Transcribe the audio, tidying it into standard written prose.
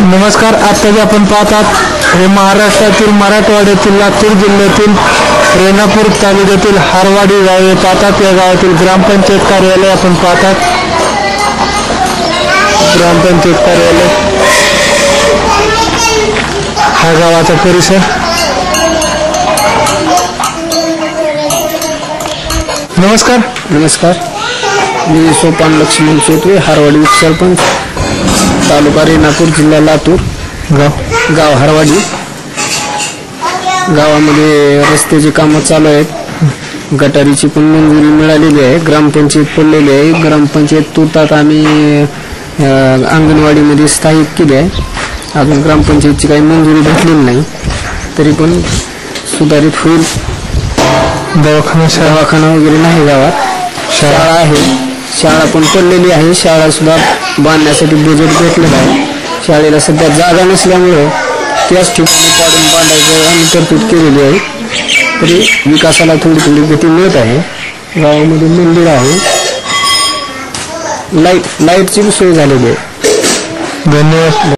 नमस्कार. आता जे आपण पाहतात हे महाराष्ट्रातील मराठवाड्यातील लातूर जिल्ह्यातील रेणापूर तालुक्यातील हारवाडी गाव हे पाहतात. या गावातील ग्रामपंचायत कार्यालय आपण पाहतात. ग्रामपंचायत कार्यालय हा गावाचा परिसर. नमस्कार. नमस्कार. मी सोपान लक्ष्मण शेटवे, हारवाडी उपसरपंच, तालुका रेणापूर, जिल्हा लातूर. गाव हारवाडी. गावामध्ये रस्त्याची कामं चालू आहेत. गटारीची पण मंजुरी मिळालेली आहे. ग्रामपंचायत पडलेली आहे. ग्रामपंचायत तुर्तात आम्ही अंगणवाडीमध्ये स्थायिक केली आहे. अजून ग्रामपंचायतची काही मंजुरी भेटलेली नाही, तरी पण सुधारित होईल. दवाखाना वगैरे नाही गावात. शाळा आहे, शाळा पण पडलेली आहे. शाळा सुद्धा बांधण्यासाठी बजेट भेटलेलं आहे. शाळेला सध्या जागा नसल्यामुळे त्याच ठिकाणी पाडून बांधायचं आम्ही तरतूद केलेली आहे. तरी विकासाला थोडी थोडी गती मिळत आहे. गावामध्ये मंदिर आहे, लाईटची सोय झालेली आहे. धन्यवाद.